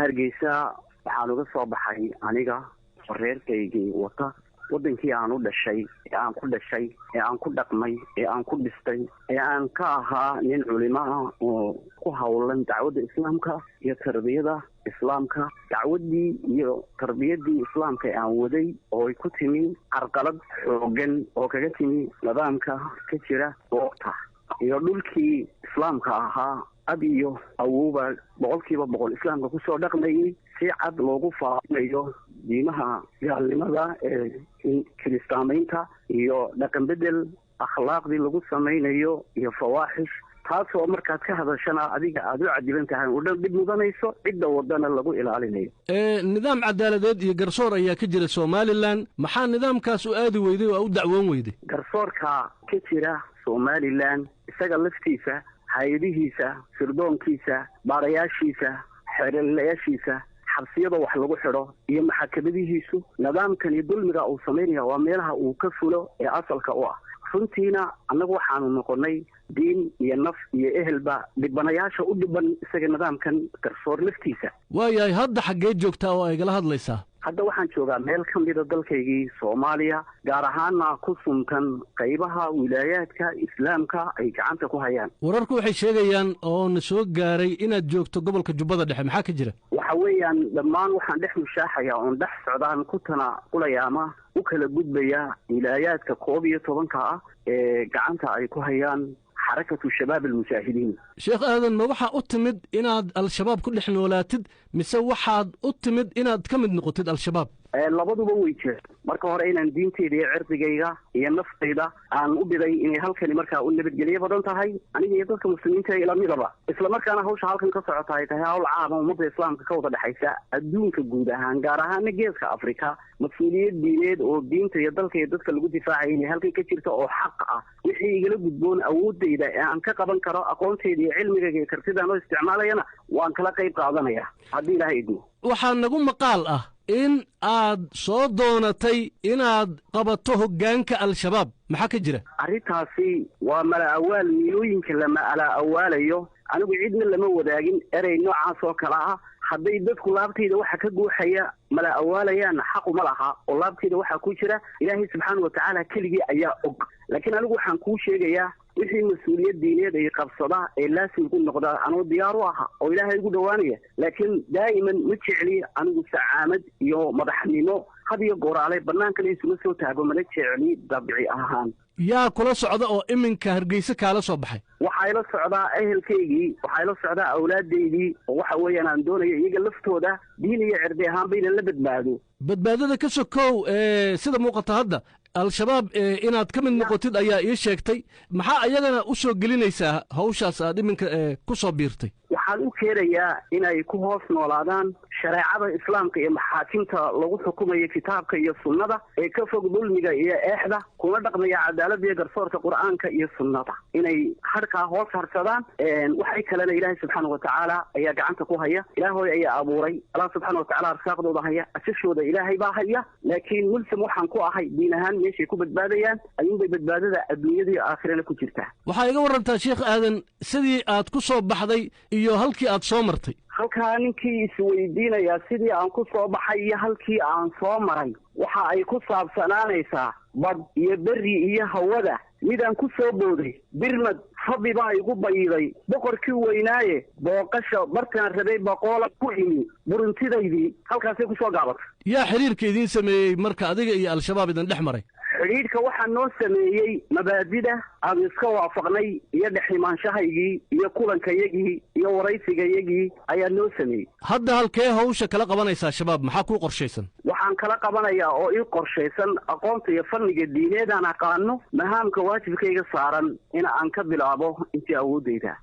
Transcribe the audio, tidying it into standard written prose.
hargeysa waxaan uga soo baxay aniga reerkaygii wadankii aan u dhashay ee aan ku dhashay ee aan ku dhaqmay ee aan ku dhistay ee aan ka ahaa nin culimo ah oo ku hawlan dacwadda islaamka iyo tarbiyada islaamka. dacwaddii iyo tarbiyadii islaamka ee aan waday oo ay ku timi carqalad xoogan oo kaga timi nidaamka ka jira goobta iyo dhulkii islaamka ahaa ab iyo awooba 100% islaamka kusoo dhaqmayay si cad loogu faafinayo diimaha gaalnimada ee kiristaamaynta iyo dhaqan bedel akhlaaqdii lagu samaynayo iyo fawaaxish, taasoo markaad ka hadashana adiga aad u cadiban tahay oo dhan dib mudanayso cidda wadana lagu ilaalinayo. nidaam cadaaladeed iyo garsoor ayaa ka jira Soomaaliland, maxaa nidaamkaas u aadi weyday oo u dacwoon weyday? garsoorka ka jira Soomaaliland isaga laftiisa hay'adihiisa sirdoonkiisa baarayaashiisa xeerlayaashiisa xabsiyada wax lagu xidho iyo maxkamadihiisu nidaamkan iyo dulmiga uu sameeyo waa meelaha uu ka fulo ee asalka u ah. runtiina annagu waxaanu noqonay diin iyo naf iyo ehelba dhibanayaasha u dhiban isaga nidaamkan garsoor laftiisa. waayahay hadda xaggee joogtaa oo ay gala hadlaysaa? hadda waxaan joogaa meel ka mida dalkaygii Soomaaliya, gaar ahaana ku suntan qaybaha wilaayaadka islaamka ay gacanta ku hayaan. wararku waxay sheegayaan oo na soo gaaray inaad joogto gobolka Jubbada Dhexe, maxaa ka jira? waxa weeyaan dhammaan waxaan dhex mushaaxaya oo dhex socdaan ku tana ulayaama u kala gudbaya wilaayaadka 12 ah ee gacanta ay ku hayaan حركة الشباب المجاهدين. شيخ آدم ما وحا أتمد إناد الشباب كل إحنا ولاتد مسوحاد أتمد إناد كمد نقطة الشباب؟ labaduba way jiraan. marka hore inaan diinteeda iyo cirdigayga iyo naftayda aan u biday inay halkani markaa u nabadgeliyo badan tahay aniga iyo dadka muslimiinta ila midaba, isla markaana hawsha halkan ka socota ay tahay hawl caam ah ummadda islaamka ka wada dhaxaysa adduunka guud ahaan, gaar ahaan geeska Afrika. mas'uuliyad diineed oo diinta iyo dalka iyo dadka lagu difaacay inay halkan ka jirto oo xaq ah wixii igala gudboon awoodayda ee aan ka qaban karo aqoonteeda iyo cilmigayga iyo kartidaan oo isticmaalayana waan kala qayb qaadanaya haddii Ilaahay idmo. waxaa nagu maqaal ah in aad soo doonatay inaad qabato hoggaanka al-shabaab, maxaa ka jira? arrintaasi waa mala awaal milooyinka lama ala awaalayo anigu cidna lama wadaagin erey noocaas oo kala ah. hadday dadku laabtayda waxa ka gooxaya mala awaalayaan xaq uma laha oo laabtayda waxa ku jira Ilaahay subxaanahu wa ta'aala keligii ayaa og. laakiin anigu waxaan kuu sheegayaa wixii mas'uuliyad diineed ay qabsada ee laasim ku noqda anoo diyaar u aha oo Ilaahay ugu dhawaanaya, laakiin daa'iman ma jecli anigu sacaamad iyo madaxnimo hadiyo gooraalay banaanka isugu soo taago mana jecli dabci ahaan. yaa kula socda oo iminka Hargeysa kaala soo baxay? waxay la socdaa ehelkaygii, waxay la socdaa awlaadeydii oo waxa weeyaan aan doonayo iyaga laftooda diin iyo cirdi ahaan bayna la badbaado. badbaadada ka sokow sida muuqata hadda al-shabaab inaad ka mid noqotid ayaa ii sheegtay, maxaa ayagana u soo gelinaysaa hawshaas aad iminka ku soo biirtay? waxaan u keenayaa inay ku hoos noolaadaan shareecada islaamka iyo maxaakiimta lagu xukumayo kitaabka iyo sunnada ee ka fog dulmiga iyo eexda kuna dhaqmaya cadaaladda iyo garsoorka qur'aanka iyo sunnada, inay harkaa hoos harsadaan. waxay kalena Ilaahay subxaanahu wa ta'aala ayaa gacanta ku haya, Ilaahay ayaa abuuray, Allah subxaanahu wa ta'aala arsaaqdooda haya, asashooda Ilaahay baa haya. laakiin mulsam waxaan ku ahay diin ahaan meeshay ku badbaadayaan ayuunbay badbaadada adduunyada iyo aakhirana ku jirtaa. waxaa iga warantaa Sheekh Aadan sidii aad ku soo baxday iyo halkii aad soo martay. halkaa ninkii isweydiinaya sidii aan ku soo baxay iyo halkii aan soo maray waxa ay ku saabsanaanaysaa bad iyo berri iyo hawada midaan ku soo booday birmad rabbi baa igu bayiday boqorkii weynaaye booqasha markaan rabay boqola ku imi buruntidaydii halkaasay ku soo gaabatay. yaa xiriirka idiin sameeyey marka adiga iyo al-shabaab idin dhex maray? xidhiidhka waxaa noo sameeyey mabaadida aan iska waafaqnay iyo dheximaanshahaygii iyo kulankayagii iyo waraysigayagii ayaa noo sameeyey. hadda halkee hawsha kala qabanaysaa shabaab, maxaa kuu qorshaysan? waxaan kala qabanayaa oo ii qorshaysan aqoonta iyo fanniga diineed aan aqaano mahaamka waajibkayga saaran in aan ka bilaabo intii awoodayda.